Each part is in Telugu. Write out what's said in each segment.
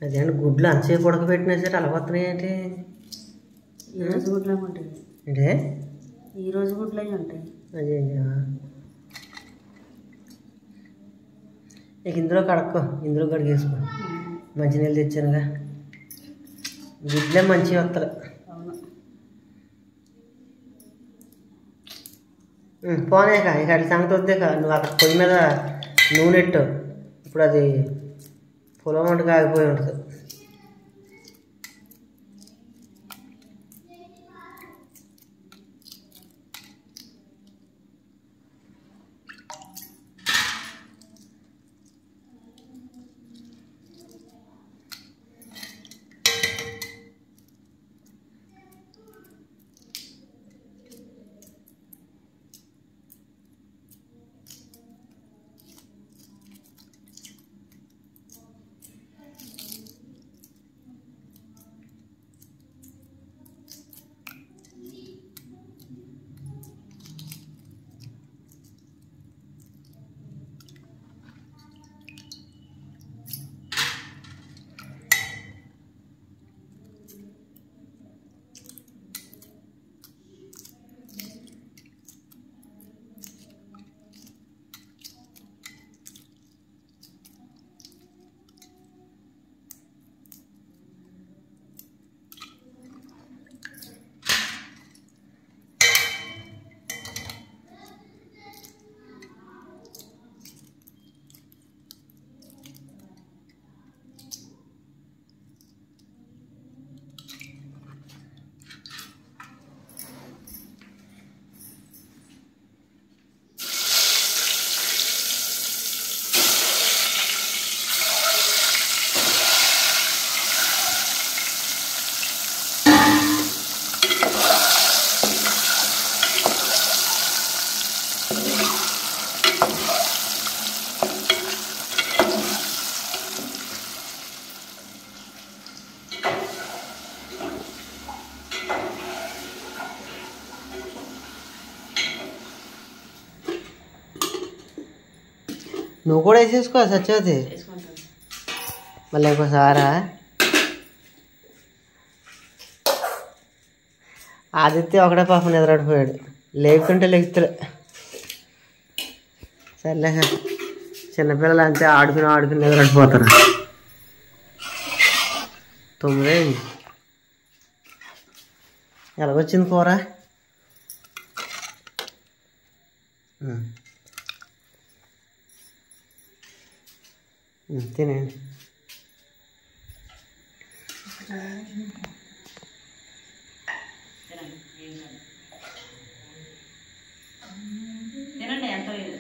అదేంటి గుడ్లు అంతసేపు ఉడకబెట్టినా సరే అలా వస్తున్నాయి ఏంటి? ఈరోజు గుడ్లు ఉంటాయి అంటే ఈరోజు గుడ్లు అవి ఉంటాయి. అదే ఇక ఇందులో కడుక్కో, ఇందులో కడిగేసుకో. మంచినీళ్ళు తెచ్చానుగా, గుడ్లే మంచిగా వస్తారు. పోనేక ఇక అట్లా సంగతి వద్దేక. నువ్వు అక్కడ పొయ్యి మీద నూనె పెట్టు, ఇప్పుడు అది పొలం వంటకి ఆగిపోయి ఉంటుంది. నువ్వు కూడా వేసేసుకో సత్యవతి. మళ్ళీ ఇంకోసారా ఆదిత్య ఒకటే పాపం నిద్రపోయాడు, లేకుంటే లెగుతులే. సర్లే, చిన్నపిల్లలు అంతే ఆడుకుని నిద్రపోతారు. 9 అయింది. ఎలాగొచ్చింది కూర? తినండి. తినండి, ఎంత లేదు.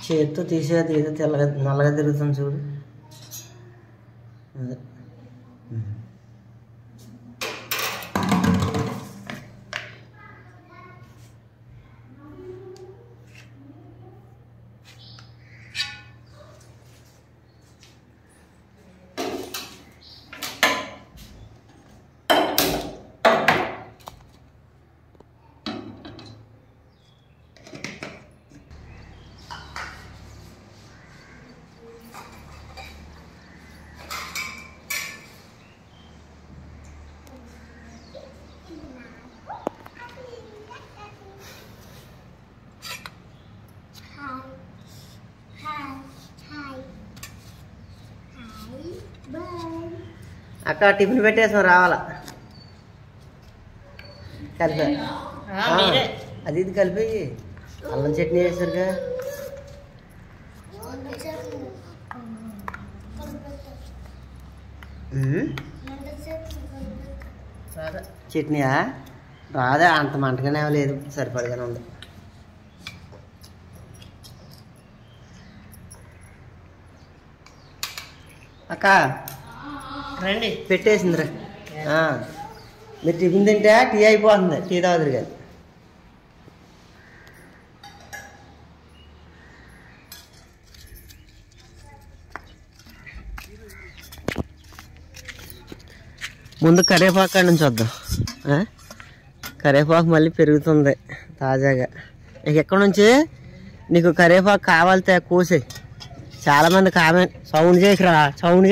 చేతితో తీసేది ఏదో తెల్లగా నల్లగా తిరుగుతుంది చూడు. అదే అక్క టిఫిన్ పెట్టేసాం, రావాలా? కలిపా అది ఇది కలిపి అల్లం చట్నీ వేసారుగా. చట్నీయా రాదా? అంత మంటగానే లేదు, సరిపడగానే ఉంది. అక్క రండి పెట్టేసిందిరా. మీరు టిఫిన్ తింటే టీ అయిపోతుంది, టీ తాగుదురు కానీ. ముందు కరివేపాకు కాడ నుంచి వద్దాం. కరివేపాకు మళ్ళీ పెరుగుతుంది తాజాగా. ఇక ఎక్కడి నుంచి నీకు కరివేపాకు కావాలితే కోసే. చాలామంది కామెంట్ సౌండ్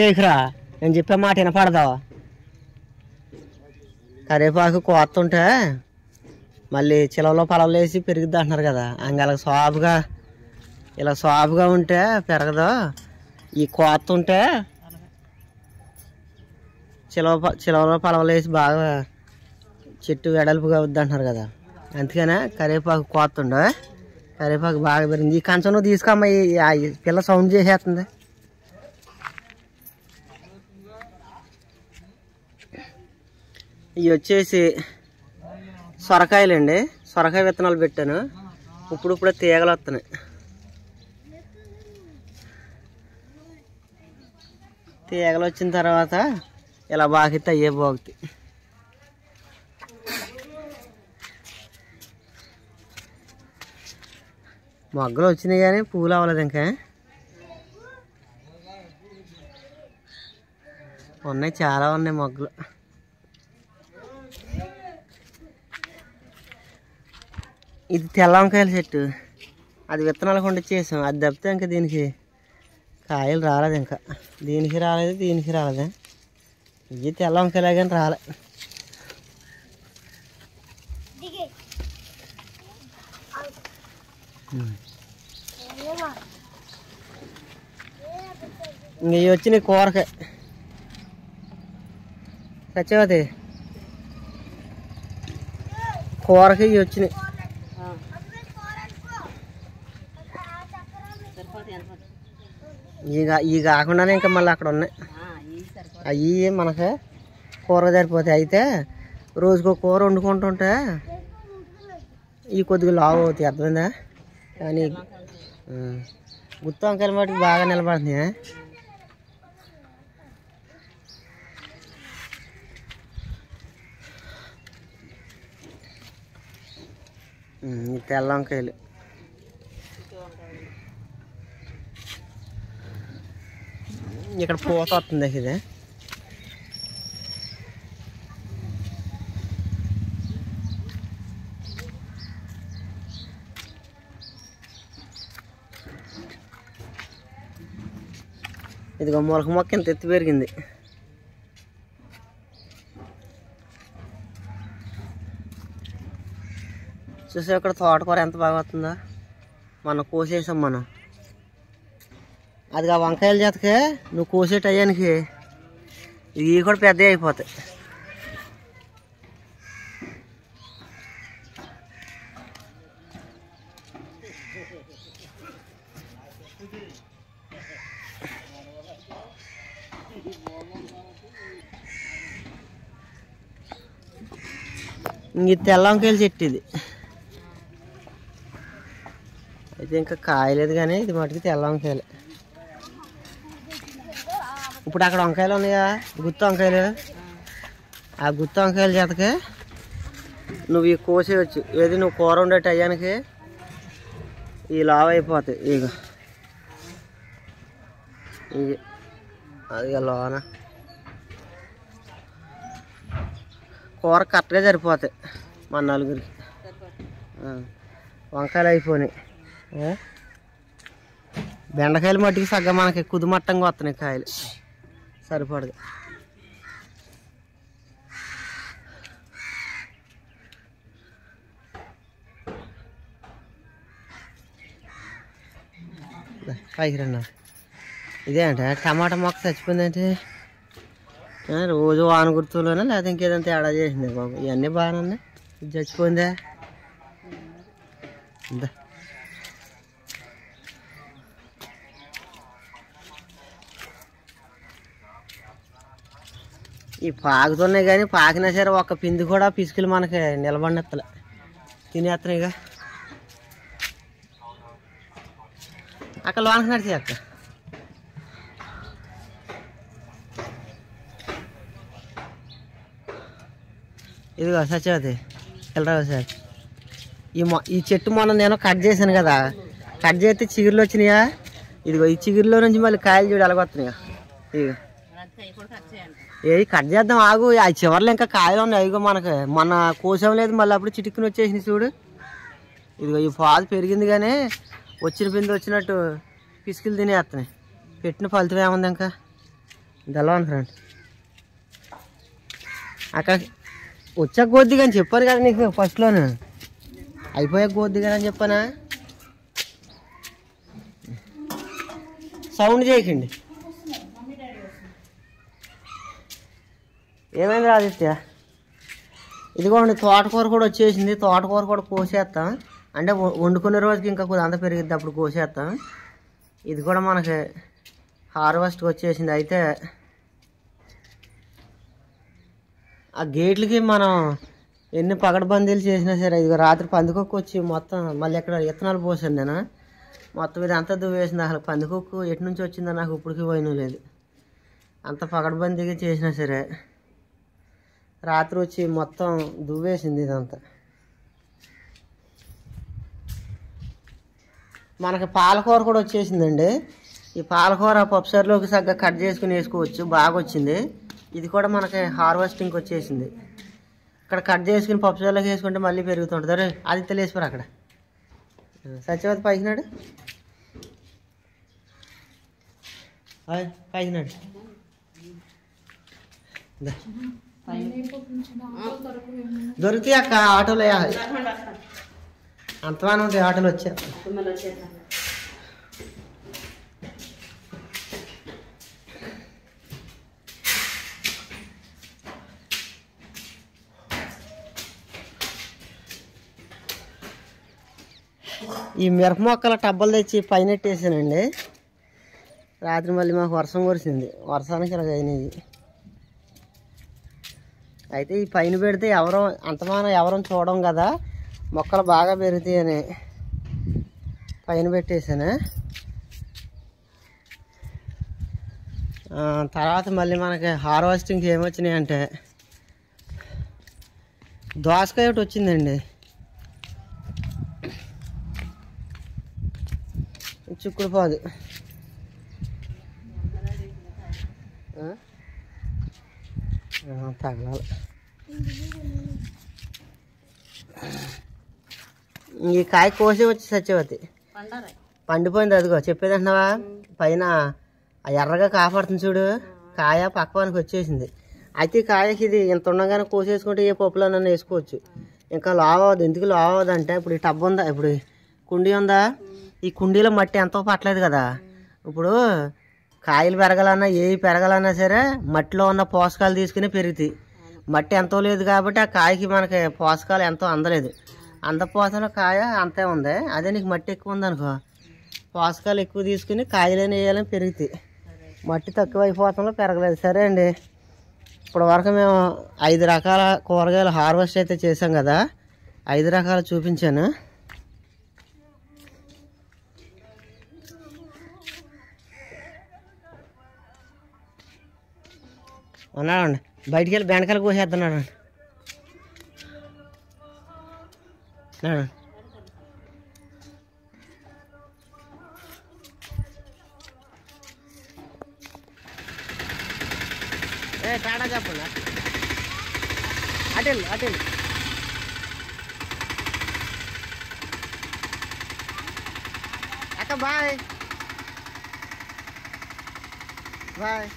చేయకురా నేను చెప్పే మాట వినపడదావా. కరివేపాకు కోస్తుంటే మళ్ళీ చిలవలో పొలవలు వేసి పెరుగుద్ది అంటున్నారు కదా. ఇలా సాఫ్గా ఉంటే పెరగదు. ఈ కోస్తుంటే చిలవలో పొలవలు వేసి బాగా చెట్టు వెడల్పుగా అవుద్ది అంటున్నారు కదా. అందుకనే కరివేపాకు కోస్తుండే. కరివేపాకు బాగా పెరిగింది. ఈ కంచం నువ్వు తీసుకోమ్మా, ఈ పిల్ల సౌండ్ చేసేస్తుంది. ఇవి వచ్చేసి సొరకాయలండి. సొరకాయ విత్తనాలు పెట్టాను. ఇప్పుడే తీగలు వస్తున్నాయి. తీగలు వచ్చిన తర్వాత ఇలా బాగితే అయ్యే బాగుతాయి. మొగ్గలు వచ్చినాయి కానీ పూలు అవ్వలేదు ఇంకా. ఉన్నాయి, చాలా ఉన్నాయి మొగ్గలు. ఇది తెల్ల వంకాయల చెట్టు. అది విత్తనాలు కొండ చేసాం. అది తప్పితే ఇంకా దీనికి కాయలు రాలేదు. ఇంకా దీనికి రాలేదు. ఇది తెల్ల వంకాయలే కానీ రాలే. ఇంక ఇవి వచ్చినాయి కూరకాయ. సత్యవతి కూరకాయ ఇవి వచ్చినాయి. ఇవి కాకుండానే ఇంకా మళ్ళీ అక్కడ ఉన్నాయి. అవి మనకి కూర సరిపోతాయి. అయితే రోజుకో కూర వండుకుంటుంటే ఈ కొద్దిగా లావు అవుతాయి, అర్థమైందా. కానీ గుత్తి వంకాయలు మటుకు బాగా నిలబడుతున్నాయి. ఈ తెల్ల వంకాయలు ఇక్కడ పూత వస్తుంది. ఇది ఇదిగో మొలక మొక్క ఇంత ఎత్తి పెరిగింది. చూసా ఇక్కడ తోటకూర ఎంత బాగా వస్తుందో. మనం కోసేసాం మనం. అది ఆ వంకాయల చేతకే నువ్వు కోసే టయానికి ఇవి కూడా పెద్దవి అయిపోతాయి. ఇది తెల్ల వంకాయల చెట్టు. ఇది అయితే ఇంకా కాయలేదు కానీ ఇది మటుకు తెల్ల వంకాయలు. ఇప్పుడు అక్కడ వంకాయలు ఉన్నాయా, గుత్తి వంకాయలు. ఆ గుత్తి వంకాయల చేతకే నువ్వు ఇవి కోసేయచ్చు. ఏది నువ్వు కూర ఉండే టయానికి ఈ లావ్ అయిపోతాయి. ఇక ఇది అది లోన కూర కరెక్ట్గా సరిపోతాయి మన నలుగురికి. వంకాయలు అయిపోయినాయి. బెండకాయలు మట్టికి సగ్గం మనకి కుదుమట్టంగా వస్తున్నాయి కాయలు, సరిపడదు. పైకి రండి. ఇదే అంటే టమాటా మొక్క చచ్చిపోయిందంటే రోజు వాన గుర్తులోనే లేదా ఇంకేదంతా తేడా చేసింది బాబు. ఇవన్నీ బాగానే ఉన్నాయి. ఇది చచ్చిపోయిందా. ఇందా ఈ పాకుతున్నాయి కానీ పాకినా సరే ఒక్క పిండి కూడా పిసుకులు మనకి నిలబడినెత్తలే, తినేస్తున్నాయి. ఇక అక్కడ లోనకి నడిచి అక్క ఇదిగో సత్యవతి వెళ్ళరావు సార్. ఈ చెట్టు మొన్న నేను కట్ చేశాను కదా, కట్ చేస్తే చిగురులు వచ్చినాయా. ఇదిగో ఈ చిగురులో నుంచి మళ్ళీ కాయలు చూడు ఎలాగొస్తున్నాయా. ఇదిగో కట్ చేద్దాం ఆగు. ఆ చివర్లో ఇంకా కాయలు ఉన్నాయి. ఇదిగో మనకి మన కోసం లేదు, మళ్ళీ అప్పుడు చిటిక్కుని వచ్చేసింది చూడు. ఇదిగో ఈ పాదు పెరిగింది కానీ వచ్చిన పిండి వచ్చినట్టు పిసుకులు తినేస్తున్నాయి. పెట్టిన ఫలితం ఏముంది ఇంకా తెలవను ఫ్రెండ్. అక్కడ వచ్చాక గోద్ది కానీ చెప్పాను కదా నీకు ఫస్ట్లోనే, అయిపోయాక గోద్ది కానీ అని చెప్పానా. సౌండ్ చేయకండి. ఏమైంది ఆదిత్య? ఇదిగోండి తోటకూర కూడా వచ్చేసింది. తోటకూర కూడా కోసేస్తాం, అంటే వండుకునే రోజుకి ఇంకా కొద్దిగా అంత పెరిగిద్ది, అప్పుడు కోసేస్తాం. ఇది కూడా మనకి హార్వెస్ట్కి వచ్చేసింది. అయితే ఆ గేట్లకి మనం ఎన్ని పగడబందీలు చేసినా సరే, ఇదిగో రాత్రి పందికొక్కు వచ్చి మొత్తం మళ్ళీ ఎక్కడ విత్తనాలు పోసాను నేను, మొత్తం ఇది అంతా దువ్వేసింది. అసలు పందికొక్కు ఎటు నుంచి వచ్చిందో నాకు ఇప్పటికీ పోయిన లేదు. అంత పగడబందీగా చేసినా సరే రాత్రి వచ్చి మొత్తం దువ్వేసింది ఇదంతా. మనకి పాలకూర కూడా వచ్చేసిందండి. ఈ పాలకూర పప్పుసారులోకి సగ్గా కట్ చేసుకుని వేసుకోవచ్చు, బాగా వచ్చింది. ఇది కూడా మనకి హార్వెస్టింగ్కి వచ్చేసింది. ఇక్కడ కట్ చేసుకుని పప్పుసారులోకి వేసుకుంటే మళ్ళీ పెరుగుతుంటుంది. అరే అది తెలియసిపోరు అక్కడ. సత్యవతి పైకినాడు, పైకినాడు. దొరికితే అక్క ఆటోలో అంతమానం ఉంటాయి, ఆటోలు వచ్చారు. ఈ మిరప మొక్కల టబ్బలు తెచ్చి పైన పెట్టేసానండి. రాత్రి మళ్ళీ మాకు వర్షం కురిసింది, వర్షానికి ఇలా అయినాయి. అయితే ఈ పైన పెడితే అంతమానం ఎవరం చూడం కదా, మొక్కలు బాగా పెరుగుతాయని పైన పెట్టేసాను. తర్వాత మళ్ళీ మనకి హార్వెస్టింగ్కి ఏమొచ్చినాయి అంటే దోసకాయ ఒకటి వచ్చిందండి. చిక్కుడు పాదు తగలాలి. ఈ కాయ కోసి వచ్చి సత్యవతి పండిపోయింది. అదిగో చెప్పేది అంటున్నావా, పైన ఎర్రగా కాపాడుతుంది చూడు, కాయ పక్కవానికి వచ్చేసింది. అయితే ఈ కాయకి ఇది ఇంత ఉండగానే కోసేసుకుంటే ఏ పప్పులోనన్నా వేసుకోవచ్చు. ఇంకా లావ్ అవ్వదు. ఎందుకు లావ్ అవ్వదు అంటే, ఇప్పుడు ఈ టబ్ ఉందా, ఇప్పుడు కుండీ ఉందా, ఈ కుండీలో మట్టి ఎంతో పట్టలేదు కదా. ఇప్పుడు కాయలు పెరగాలన్నా ఏవి పెరగాలన్నా సరే మట్టిలో ఉన్న పోషకాలు తీసుకుని పెరుగుతాయి. మట్టి ఎంతో లేదు కాబట్టి ఆ కాయకి మనకి పోషకాలు ఎంతో అందలేదు. అందపోసలో కాయ అంతే ఉంది. అదే నీకు మట్టి ఎక్కువ ఉందనుకో, పోషకాలు ఎక్కువ తీసుకుని కాయలని వేయాలని పెరుగుతాయి. మట్టి తక్కువ అయిపోతంలో పెరగలేదు. సరే అండి, ఇప్పుడు వరకు మేము 5 రకాల కూరగాయలు హార్వెస్ట్ అయితే చేసాం కదా, 5 రకాలు చూపించాను. ఉన్నాడండి బయటికి వెళ్ళి బెండకాయలు కోసేస్తున్నాడు. టాటా చెప్పండి, అటెల్ అక్క. Bye bye.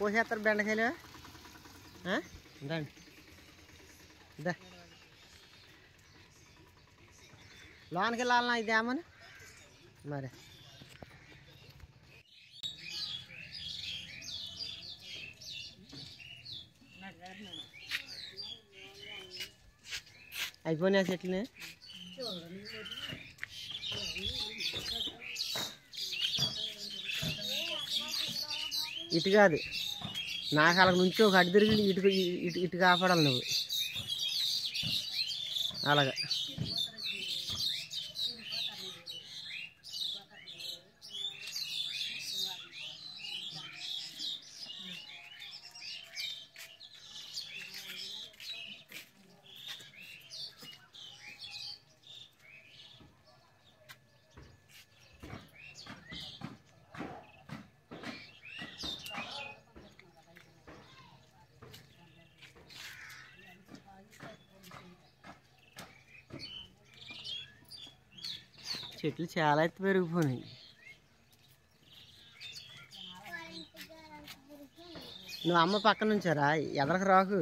కోసేస్తారు బెండకాయలు. రండి దా, లోనికి వెళ్ళాలన్నా ఇదేమని మరి. అయిపోయినా చెట్లని ఇటు కాదు, నాకు అలా నుంచి ఒక అడ్డు తిరిగి ఇటు కాపాడాలి నువ్వు. అలాగా చెట్లు చాలా ఎత్తు పెరిగిపోయినాయి. నువ్వు అమ్మ పక్కన ఉంచారా? ఎదరకు రాకు.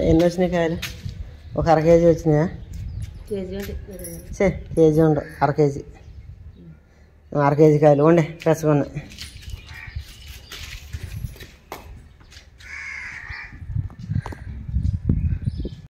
ఎన్ని వచ్చినాయి కాయలు? ఒక అర కేజీ వచ్చినాయా? కేజీ కేజీ ఉండవు, అర కేజీ. అర కేజీ కాయలు ఉండే ఫ్రెష్గా ఉన్నాయి.